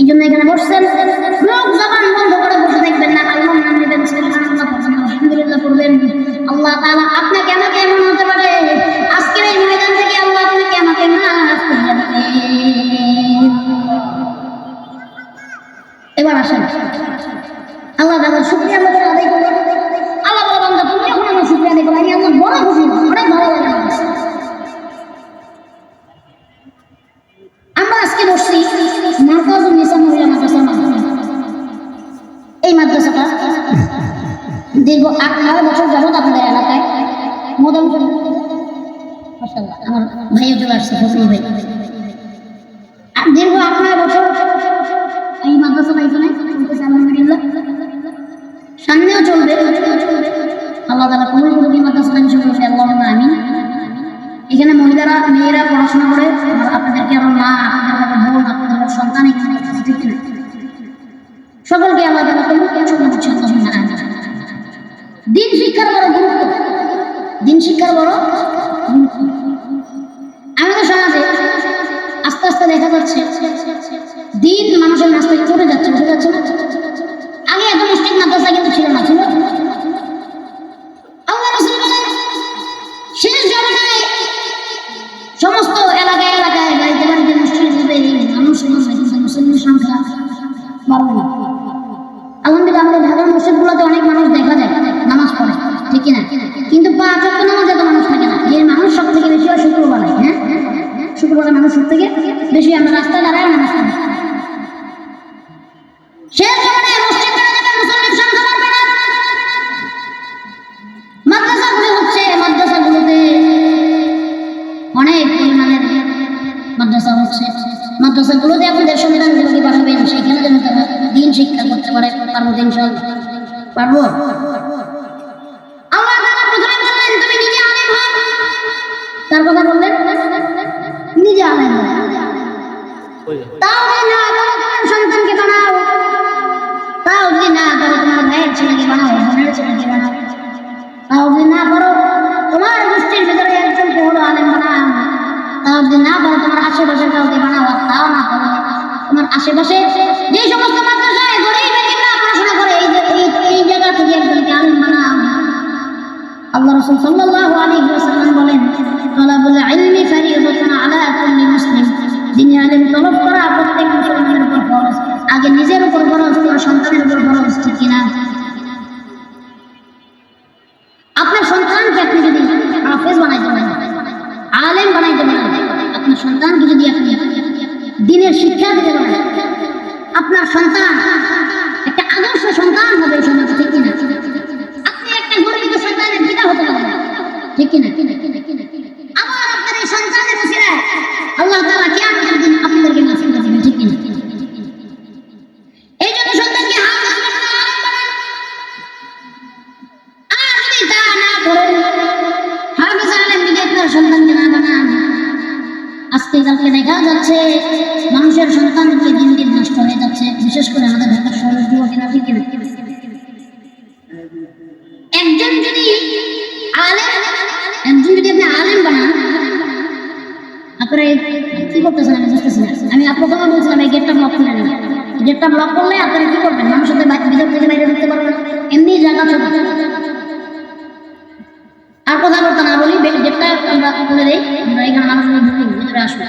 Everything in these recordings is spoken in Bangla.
এই জন্য এখানে বসছেন, মুখ জবান বন্ধ করে বসে থাকবেন না, আল্লাহর নাম নেবেন, সুবহানাল্লাহ পড়বেন, আলহামদুলিল্লাহ পড়বেন। আল্লাহ তাআলা আপনাকে আমাকে এমন হতে পারে আজকের এই ময়দান থেকে আল্লাহ আপনাকে আমাকে মাফ করে দেবে। এবার আসেন আল্লাহ তাআলার শুকরিয়া আমরা আদায় করব। আল্লাহ বলে বান্দা তুমি যখন আমার শুকরিয়া আদায় করো আমি আল্লাহ বড় খুশি, অনেক ভালো লাগে আমার। আমরা আজকে বসছি মারকাজুন নিসা মহিলা মাদ্রাসার মাধ্যমে। এই মাদ্রাসাটা দীর্ঘ 18 বছর যাবত আপনাদের এলাকায় মোটামুটি মাশাআল্লাহ আমার ভাইও চলে আসছে, ফজল ভাই। দীর্ঘ 18 বছর এই মাদ্রাসাটা এখানে চলতেছে আলহামদুলিল্লাহ, সামনেও চলবে। আল্লাহ তাআলা কবুল করুন এই মাদ্রাসাটা ইনশাআল্লাহ, আল্লাহুম্মা আমিন। এখানে মহিলারা মেয়েরা পড়াশোনা করে, আপনাদেরকে আমার মা, আপনাদের বোন, আপনাদের সন্তান এখানে সকলকে আল্লাহ তাআলা কবুল করুন, আল্লাহুম্মা আমিন। দিন শিক্ষার বড় গুরুত্ব, দিন শিক্ষার বড় গুরুত্ব। আমাদের সমাজে আস্তে আস্তে দেখা যাচ্ছে দিন মানুষের রাস্তায় চলে যাচ্ছে, উঠে যাচ্ছে না। আগে এত মুসলিম মাদ্রাসা কিন্তু ছিল না, ছিল আল্লাহ রাসূল বলেন শেষ জমানায় সমস্ত এলাকায় এলাকায় বাড়িতে বাড়িতে মসজিদ হবে, মানুষ কিন্তু মুসলিমের সংখ্যা বাড়বে না। আলহামদুলিল্লাহ আমাদের ঢাকার মসজিদগুলোতে অনেক মানুষ দেখা যায় নামাজ পড়ে, ঠিক কিনা? কিন্তু 5 ওয়াক্ত নামাজে এত মানুষ থাকে না। এই মানুষ সব থেকে বেশি হয় শুক্রবারে। হ্যাঁ, শুক্রবারে মানুষ সব থেকে বেশি, আমরা রাস্তায় দাঁড়ায় নামাজ পড়ি। শেষ জমানায় মসজিদ বেড়ে যাবে, মুসলিমের সংখ্যা বাড়বে না। মাদ্রাসাগুলো হচ্ছে, মাদ্রাসাগুলোতে অনেক পরিমাণের মাদ্রাসা হচ্ছে। মাদ্রাসাগুলোতে আপনাদের সন্তানগুলোকে পাঠাবেন, সেখানে যেন তারা দিন শিক্ষা করতে পারে। পারবো ইনশাআল্লাহ, পারবো। আল্লাহ তাআলা প্রথমে বললেন তুমি নিজে আলেম হও, তার কথা বললেন নিজে আলেম হও। তাও যদি না পারো তোমার সন্তানকে বানাও, তাও যদি না পারো তোমার ভাইয়ের ছেলেকে বানাও, বোনের ছেলেকে বানাও, তাও যদি না পারো তোমার গোষ্ঠীর ভিতরে একজনকে হলো আলেম বানাও, তাও যদি না পারো তোমার আশেপাশের কাউকে বানাও, আর তাও না পারো তোমার আশেপাশে যে সমস্ত মাদ্রাসায় গরিব এতিমরা পড়াশোনা করে এই জায়গা থেকে একজনকে আলেম বানাও। আল্লাহ রাসূল সাল্লাল্লাহু আলাইহি ওয়াসাল্লাম বলেন তালাবুল ইলমি ফারিদাতুন আলা কুল্লি মুসলিম, যিনি আলেম তলব করা প্রত্যেক মুসলমানের উপর ফরজ। আগে নিজের উপর ফরজ, তোর সন্তানের উপর ফরজ, ঠিক কিনা? আপনার সন্তানকে আপনি যদি হাফেজ বানাইতে পারেন, আলেম বানাইতে পারেন, আপনার সন্তানকে যদি আপনি দ্বীনের শিক্ষা দিতে পারেন, আপনার সন্তান একটা আদর্শ সন্তান হবে এই সমাজে, ঠিক কিনা? আপনি একটা গর্বিত সন্তানের পিতা হতে পারেন, ঠিক কিনা? আবার আপনার এই সন্তানের উসিলায় আল্লাহ তাআলা কিয়ামতের দিন আপনাদেরকে মাফ করে দিবেন, ঠিক কিনা? এই জন্য সন্তানকে হাফেজ বানান, আলেম বানান। আর যদি তা না করেন, হাফেজ আলেম যদি আপনার সন্তানকে না বানান, আজকে কালকে দেখা যাচ্ছে মানুষের সন্তানকে দিন দিন নষ্ট হয়ে যাচ্ছে, বিশেষ করে আমাদের ঢাকা শহরের যুবকেরা, ঠিক কিনা? একজন যদি আপনি আলেম বানান, আপনারা কি করতেছেন আমি বুঝতেছি না। আমি প্রথমে বলছিলাম এই গেটটা ব্লক করে নেন, গেটটা ব্লক করলে আপনারা কি করবেন? মানুষের ভিতর থেকে বাইরে ঢুকতে পারবেন, এমনি জায়গা ছোট। আর কথা বলতে না বলি, গেটটা আমরা খুলে দেই, আমরা এখানে মানুষগুলো ঢুকি, ভিতরে আসবে।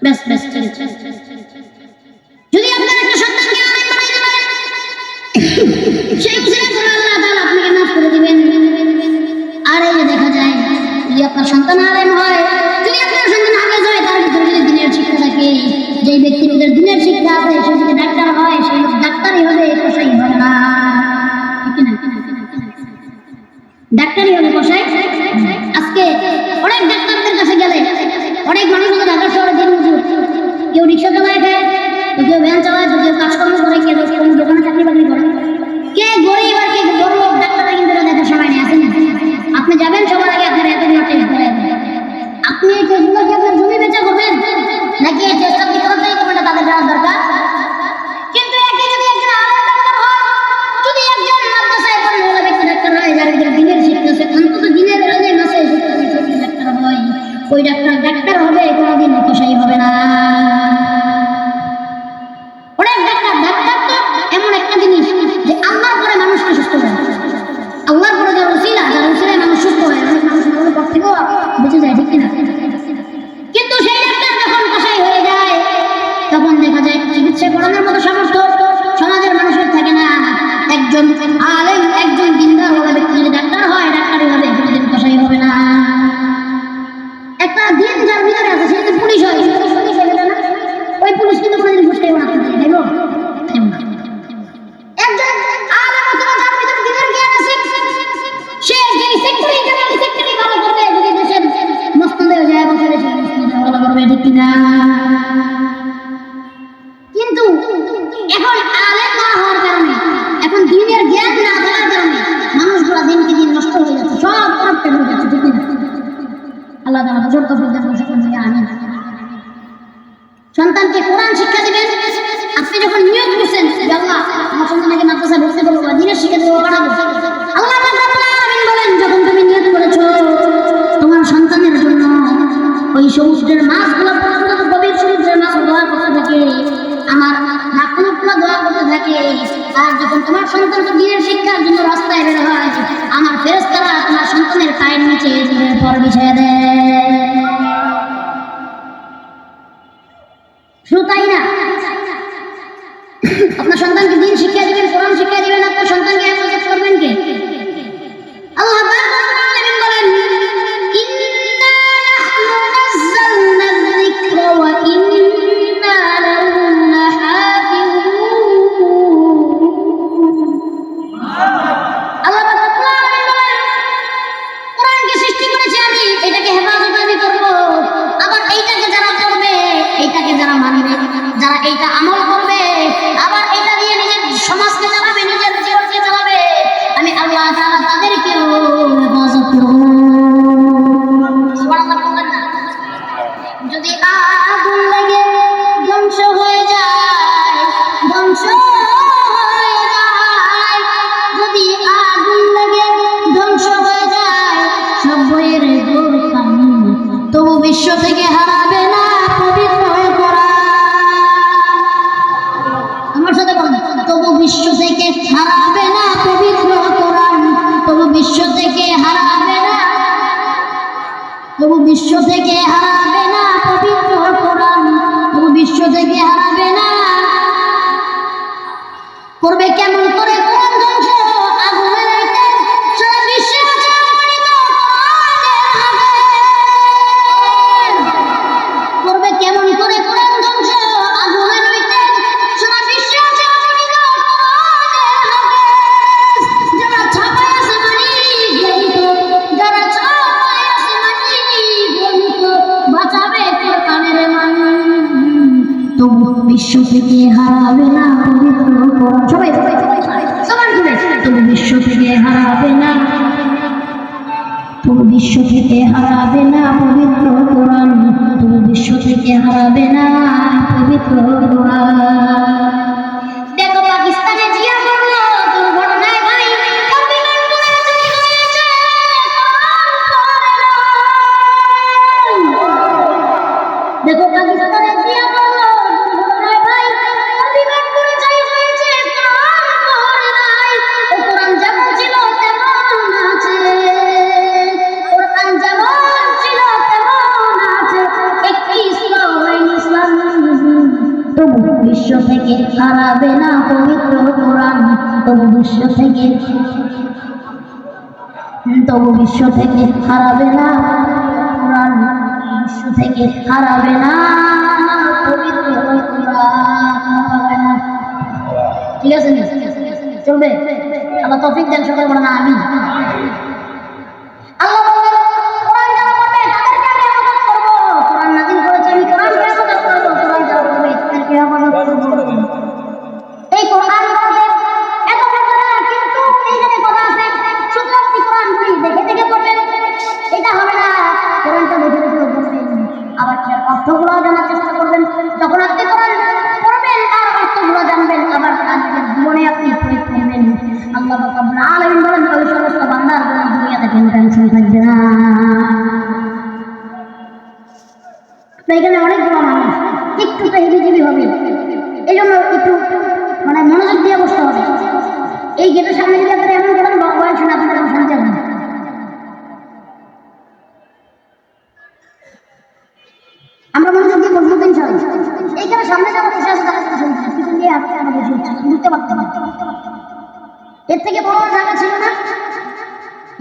বেশ বেশ, ঠিক আছে। যদি আপনার একটা সন্তানকে আলেম বানাইতে পারেন, সেই উসিলা করে আল্লাহ তাআলা আপনাকে মাফ করে দিবেন। আর এই যে দেখা যায় যদি আপনার সন্তান আলেম হয়, যদি আপনার সন্তান হাফেজ হয়, তার ভিতরে যদি দ্বীনের শিক্ষা থাকে, যেই ব্যক্তির ভিতরে দ্বীনের শিক্ষা আছে সে যদি ডাক্তার হয়, সেই ডাক্তারই হবে, কসাই হবে না, ঠিক না? ডাক্তারই হবে, কসাই। আজকে অনেক ডাক্তারদের কাছে গেলে অনেক মানুষ ঢাকা শহরে দিন মজুর, কেউ রিক্সা চালায় খায়, কেউ ভ্যান চালায়, কেউ কাজকর্ম করে, কেউ কোন দোকানে চাকরি বাকরি করে। কে গরিব আর কে বড় লোক, ডাক্তাররা কিন্তু দেখার সময় নেই, আছে না? আপনি যাবেন সবার আগে আপনার এতগুলো টেস্ট করে, আপনি এই টেস্টগুলো কি আপনার জমি বেচা করবেন নাকি এই টেস্টটা কি করতেই করবেন না, তাদের জানার দরকার। কিন্তু একই যদি একজন আলেম ডাক্তার হয়, যদি একজন মাদ্রাসায় পড়াশোনা ব্যক্তি ডাক্তার হয়, যার ভিতরে দ্বীনের শিক্ষা আছে, অন্তত দ্বীনের ইলম আছে, সেই ডাক্তার হয়, ওই ডাক্তার হবে, কোনোদিন কসাই হবে না। যেন বুঝার তৌফিক দান করেন সকল থেকে আমিন। সন্তানকে কোরআন শিক্ষা দিবেন। আপনি যখন নিয়ত করছেন যে আল্লাহ আমার সন্তানকে মাদ্রাসায় ভর্তি করবো বা দিনের শিক্ষা দেবো পাঠাবো, আল্লাহ রাব্বুল আলামিন বলেন যখন তুমি নিয়ত করেছো তোমার সন্তানের জন্য ওই সমুদ্রের মাছগুলো পর্যন্ত, গভীর সমুদ্রের মাছ দোয়া করতে থাকে, আমার নাকুলগুলো দোয়া করতে থাকে, আর যখন তোমার সন্তানকে দিনের শিক্ষার জন্য রাস্তায় বের হয় আমার ফেরেশতারা তোমার সন্তানের পায়ের নিচে দিনের পর বিছিয়ে দেয়। শুধু তাই না, আপনার সন্তানকে দিন শিক্ষা দিবেন, কোরআন শিক্ষা দিবেন, আপনার সন্তানকে হেফাজত করবেন কে? আল্লাহ রাব্বুল আলামিন বলেন ইন্না নাহনু নাযালনা যিকরা ওয়া ইন্না লাহু লাহাফিজুন। আল্লাহ রাব্বুল আলামিন বলেন কোরআনকে সৃষ্টি করেছি আমি, এটাকে হেফাজত আমি করব। আবার এইটাকে যারা পড়বে, এইটাকে যারা মানবে, যারা এইটা আমল করবে, আবার এটা দিয়ে নিজের সমাজকে চালাবে, নিজের জীবনকে চালাবে, আমি আল্লাহ তাআলা তাদেরকেও হেফাজত করব। সুবহানাল্লাহ বললেন না? যদি আগুন লেগে ধ্বংস হয়ে যায়, ধ্বংস হয়ে যায়, যদি আগুন লেগে ধ্বংস হয়ে যায় সব বইয়ের দোকান, তবু বিশ্ব থেকে হারাবে না পবিত্র কোরআন। আমার সাথে বলেন, তবু বিশ্ব থেকে হারাবে না পবিত্র কোরআন, তবু বিশ্ব থেকে হারাবে না, তবু বিশ্ব থেকে হারাবে না পবিত্র কোরআন, তবু বিশ্ব থেকে হারাবে না। করবে কেমন করে কোরআন ধ্বংস? আগুনের রাইতে সারা বিশ্বে প্রচারিত কোরআনের হাদিস। করবে কেমন করে কোরআন ধ্বংস? আগুনের রাইতে সারা বিশ্বে প্রচারিত কোরআনের হাদিস। যারা ছাপায় আসমানি গ্রন্থ, যারা ছাপায় আসমানি গ্রন্থ বাঁচাবে কোরআনের মান, তবু বিশ্ব থেকে হারাবে না পবিত্র কোরআন। সবাই সবাই সবার জুড়ে, তবু বিশ্ব থেকে হারাবে না, তবু বিশ্ব থেকে হারাবে না পবিত্র কোরআন, তবু বিশ্ব থেকে হারাবে না পবিত্র কোরআন। দেখো পাকিস্তানে জিয়া করলো দুর্ঘটনায় ভাই অভিমান করে চলে গিয়েছে, দেখো পাকিস্তানে জিয়া করলো দুর্ঘটনায় ভাই অভিমান করে চলে গিয়েছে, কোরআন পড়ে নাই। ও কোরআন যেমন ছিল তেমন আছে, কোরআন যেমন ছিল তেমন আছে, একটি ইসলাম ইসলাম, তবু বিশ্ব থেকে হারাবে না পবিত্র কোরআন, তবু বিশ্ব থেকে, তবু বিশ্ব থেকে হারাবে না কোরআন, বিশ্ব থেকে হারাবে না পবিত্র কোরআন। ঠিক আছে, চলবে? আল্লাহ তৌফিক দেন, সকলে বলেন আমিন। আল্লাহ বলেন কোরআন যারা পড়বে তাদেরকে আমি হেফাজত করব। কোরআন নাযিল করেছি আমি, কোরআনকে হেফাজত করব। কোরআন যারা পড়বে তাদেরকে হেফাজত করব। এই কোরআন পড়বে এত কথা না, কিন্তু এইখানে কথা আছে, শুধু আপনি কোরআন দেখে দেখে পড়বেন এটা হবে না, কোরআনটা দেখে দেখে পড়বেন, আবার অর্থগুলো জানার চেষ্টা করবেন। যখন আপনি কোরআন পড়বেন আর অর্থগুলো জানবেন, আবার আপনার জীবনে আপনি প্রয়োগ করবেন, আল্লাহ রাব্বুল আলামিন বলেন ওই সমস্ত বান্দার জন্য দুনিয়াতে কোনো টেনশন থাকবে না। এখানে অনেকগুলো মানুষ একটু তো হেবিজিবি হবে, এই জন্য একটু মানে মনোযোগ দিয়ে বসতে হবে। এই গেটের সামনে যদি আপনারা এমন করেন বয়স শুনে আপনারা শান্তি হবে। আমরা মনোযোগ দিয়ে বসবো তো ইনশাআল্লাহ। এইখানে সামনে যারা বসে আছে তারা শুনছে, পিছন দিয়ে হাতে আমরা বসে হচ্ছে, বুঝতে পারতে পারতে এর থেকে বড় জায়গা ছিল না,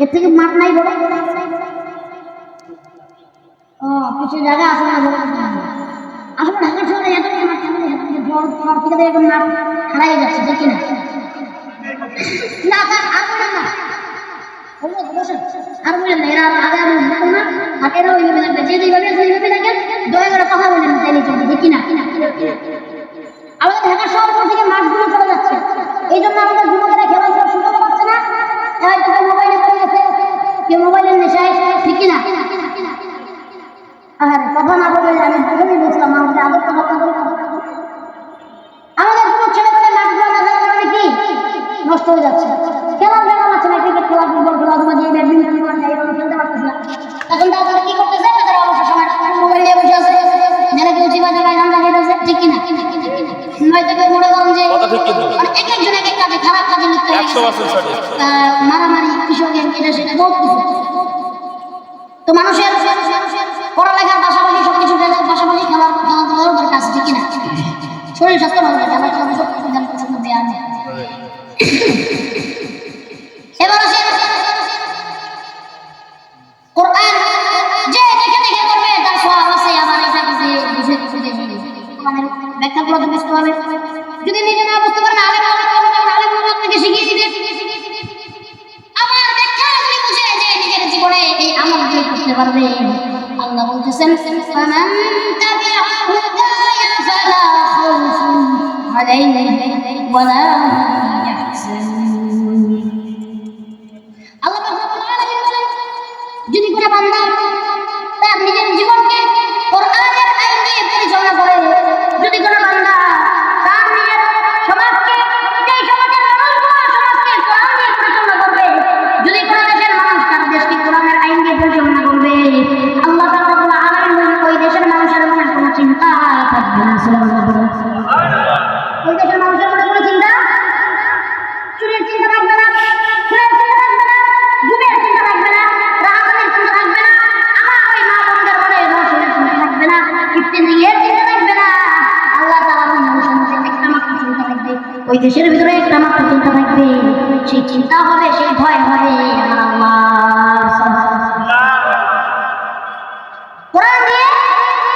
এর থেকে মাঠ নাই বড়। ও কিছু জায়গা আছে না, আসলে ঢাকা শহরে এত মাঠ শহর থেকে দেখবেন মাঠ হারাই যাচ্ছে, দেখি না না তার আর বলেন না, আর বলেন না, এরা আগে আর বলতো না, আর এরা ওইভাবে থাকবে, যে যেভাবে থাকেন দয়া করে কথা বলেন তাইলে চলবে, দেখি না। আমাদের ঢাকা শহর থেকে মাঠগুলো চলে যাচ্ছে, এই জন্য আমাদের যুবকেরা খেলা সুযোগ পাচ্ছে না, হয়তো মোবাইলে চলে গেছে, কেউ মোবাইলের নেশায়, ঠিক না? ঠিক কিনা? হয়তো কেউ মনে করেন যে এক একজন এক এক কাজে খারাপ কাজে লিপ্ত হয়ে গেছে, মারামারি, কৃষকের এটা সেটা বহুত কিছু। তো মানুষের পড়ালেখার পাশাপাশি সবকিছু পাশাপাশি খেলাধুলার দরকার আছে, ঠিক কিনা? শরীর স্বাস্থ্য ভালো থাকে, আল্লাহ সব কিছু দেওয়া নেই। এবার আসেন, কোরআন যে দেখে দেখে করবে তার সওয়াব আছে, আবার এটা বুঝে বুঝে বুঝে কোরআনের ব্যাখ্যাগুলো তো বুঝতে হবে। যদি নিজে না বুঝতে পারেন আলেম আপনাকে শিখিয়ে দিবে, আমার ব্যাখ্যা যদি বুঝে যে নিজের জীবনে এই আমলগুলো করতে পারবে। আল্লাহ বলতেছেন ফামান তাবিআ হুদায়া ফালা খাউফুন আলাইহিম ওয়ালা হুম ইয়াহজানুন। আল্লাহ রাব্বুল আলামিন বলেন, যদি কোনো বান্দা তার নিজের জীবনকে কোরআনের আইন দিয়ে পরিচালনা করে, যদি কোনো বান্দা তার নিজের সমাজকে, যেই সমাজের মানুষগুলো সমাজকে কোরআন দিয়ে পরিচালনা করবে, যদি কোনো দেশের মানুষ তার দেশকে কোরআনের আইন দিয়ে পরিচালনা করবে, আল্লাহ রাব্বুল আলামিন ওই দেশের মানুষের মনে কোনো চিন্তা থাকবে না। সুবহানাল্লাহ। ওই দেশের মানুষের মনে কোনো চিন্তা, চুরির চিন্তা থাকবে না, খুনের চিন্তা থাকবে না, গুমের চিন্তা থাকবে না, রাহাজানির চিন্তা থাকবে না, আমার ওই মা বোনদের মনে রসুনের চিন্তা থাকবে না, ইফতিজিংয়ের চিন্তা থাকবে না। আল্লাহ তাআলা মানুষের মধ্যে একটা মাত্র চিন্তা থাকবে, ওই দেশের ভিতরে একটা মাত্র চিন্তা থাকবে, সেই চিন্তা হবে, সেই ভয় হবে আমার আল্লাহ। কোরআন দিয়ে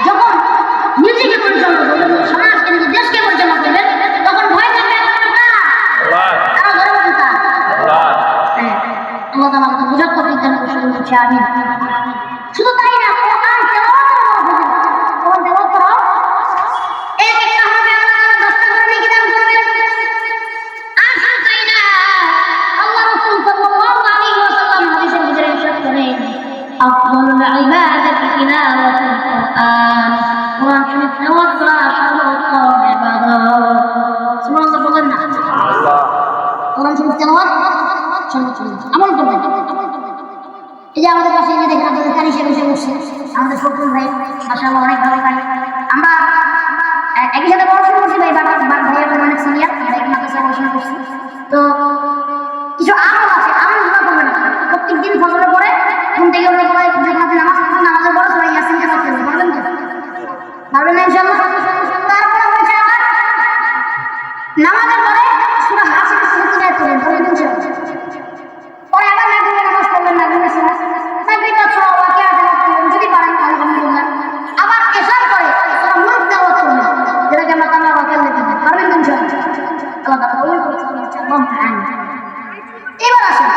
যখন নিজেকে পরিচালনা করবেন, সমাজকে, নিজের দেশকে পরিচালনা করবেন, তখন ভয় থাকবে আরো ধরে বলুন তা আল্লাহ তাআলা আমাদের বুঝার তৌফিক দান করুন, শুরু করছি আমিন। শুধু তাই না, কোরআন তেলাওয়াত করাও এক একটা হবে আল্লাহ 10টা করে নেকি দান করবেন। আর শুধু তাই না, আল্লাহ রাসূল সাল্লাল্লাহু আলাইহি ওয়াসাল্লাম হাদিসের ভিতরে ইরশাদ করেন, আফদালুল ইবাদাতি তিলাওয়াতুল কুরআন, কোরআন শরীফ তেলাওয়াত করা সর্বোত্তম ইবাদত। সুবহানাল্লাহ বলেন না? আল্লাহ কোরআন শরীফ তেলাওয়াত সর্বোত্তম আমল করবেন। এই যে আমাদের পাশে যে দেখেন আপনাদের কারি সাহেব এসে বসছে, আমাদের শকুন ভাই মাশাআল্লাহ অনেক ভালো ভাই, আমরা একই সাথে পড়াশোনা করছি ভাই, ভাই এখন অনেক সিনিয়র, ভাই মাদ্রাসায় পড়াশোনা করছি। তো কিছু আমল আছে, আমলগুলো করবেন আপনারা প্রত্যেক দিন ফজরের পরে ঘুম থেকে ওঠার পরে যখন নামাজ পড়বেন, নামাজের পরে সূরা ইয়াসিন তেলাওয়াত করবেন, পারবেন তো? পারবেন না ইনশাআল্লাহ? তারপরে হচ্ছে আবার নামাজের পরে সূরা হাসর তিলাওয়াত করবেন, পারবেন ইনশাআল্লাহ? পরে আবার মাগরিবের নামাজ পড়লেন, মাগরিবের সূরা মাগরিবের সূরা ওয়াকিয়া তেলাওয়াত করবেন, যদি পারেন আলহামদুলিল্লাহ। আবার এশার পরে সূরা মুলক তেলাওয়াত করবেন, যেটাকে আমরা কামা ওয়াকিয়া বলি, পারবেন ইনশাআল্লাহ? আল্লাহ তাআলা কবুল করুন, ইনশাআল্লাহ। এবার আসুন,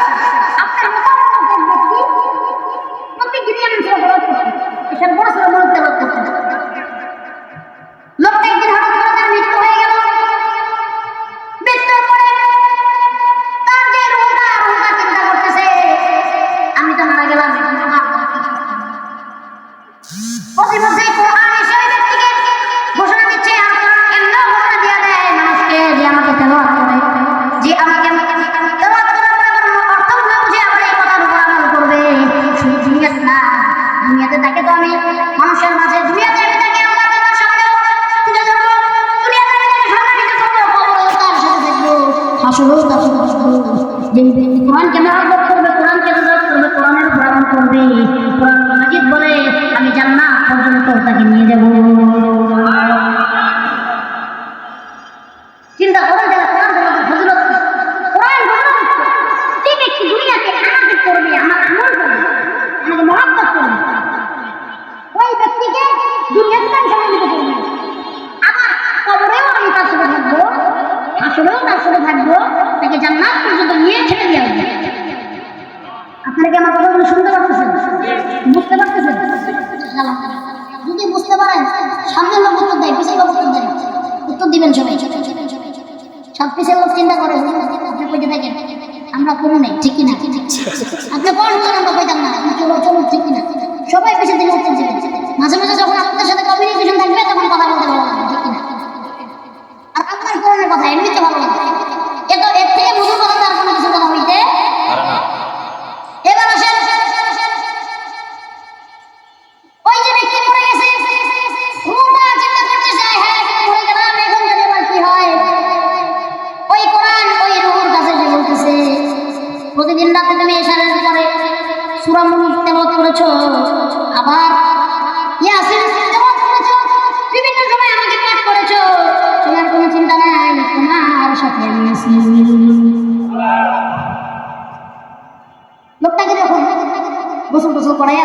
আপনার মোকাবিলা ব্যক্তি প্রত্যেক দিনই আমি সূরা তেলাওয়াত করছি, এশার পরে সূরা মুলক তেলাওয়াত করছি। লোকটা একদিন হঠাৎ করে তার মৃত্যু হয়ে গেল, মৃত্যুর পরে তার যে রোগা চিন্তা করতেছে, আমি তো মারা গেলাম, প্রতিমধ্যে কোরআন এসে ওই ব্যক্তিকে ঘোষণা দিচ্ছে, এমনও ঘোষণা দিয়ে দেয় মানুষকে যে আমাকে তেলাওয়াত করে, যে আমাকে তেলাওয়াত করার অর্থ বুঝে আমার এই কথার উপর আমল করবে। শুধু দুনিয়াতে না, দুনিয়াতে তাকে তো আমি মানুষের মাঝে, দুনিয়াতে আমি তাকে আল্লাহ তাআলার সামনে তুলে ধরবো, দুনিয়াতে আমি তাকে সম্মানিত করবো, কবরেও তার সাথে থাকবো, হাসরেও তার সাথে থাকবো। যে ব্যক্তি কোরআনকে মহব্বত করবে, কোরআনকে ইবাদত করবে, কোরআনের উপর আমল করবে, কোরআন মাজিদ বলে আমি জান্নাত পর্যন্ত তাকে নিয়ে যাব। চিন্তা করেন যারা কোরআন তেলাওয়াতের ফজিলত, কোরআন ঘোষণা করছে যে ব্যক্তি দুনিয়াতে আমাকে করবে, আমার আমল করবে, আমাকে মহব্বত করবে, ওই ব্যক্তিকে দুনিয়াতে আমি সম্মানিত করবো, আবার কবরেও আমি তার সাথে থাকবো, হাসরেও তার সাথে থাকবো, তাকে জান্নাত পর্যন্ত নিয়ে ছেড়ে দিয়ে আসবো। আপনারা কি আমার কথাগুলো শুনতে পারতেছেন, বুঝতে পারতেছেন? যদি বুঝতে পারেন, সামনের লোক উত্তর দেয়, পিছের লোক উত্তর দেয়, উত্তর দিবেন সবাই। সব পিছের লোক চিন্তা করে আপনি কইতে থাকেন, আমরা কোনো নেই, ঠিক কিনা? আপনি কোন আমরা কইতাম না, আপনি চলো চলো, ঠিক কিনা? সবাই পিছের দিকে উত্তর দিবেন। মাঝে মাঝে যখন আপনাদের সাথে কমিউনিকেশন থাকবে তখন কথা বলতে ভালো লাগবে, ঠিক কিনা? আর আপনার কোরআনের কথা এমনিতে ভালো লাগবে, এর থেকে মধুর কথা তার কোনো কিছু কথা হইতে পারে না। এবার আসেন, ওই যে ব্যক্তি মরে গেছে, রূহটা চিন্তা করতে চায়, হ্যাঁ প্রতিদিন রাতে তুমি এশারের পরে সূরা মুলক তেলাওয়াত করেছো, আবার ইয়াসিন তেলাওয়াত করেছো, বিভিন্ন সময় আমাকে পাঠ করেছো, তোমার কোনো চিন্তা নাই, তোমার সাথে আমি আছি। লোকটাকে যখন গোসল টোসল করাইয়া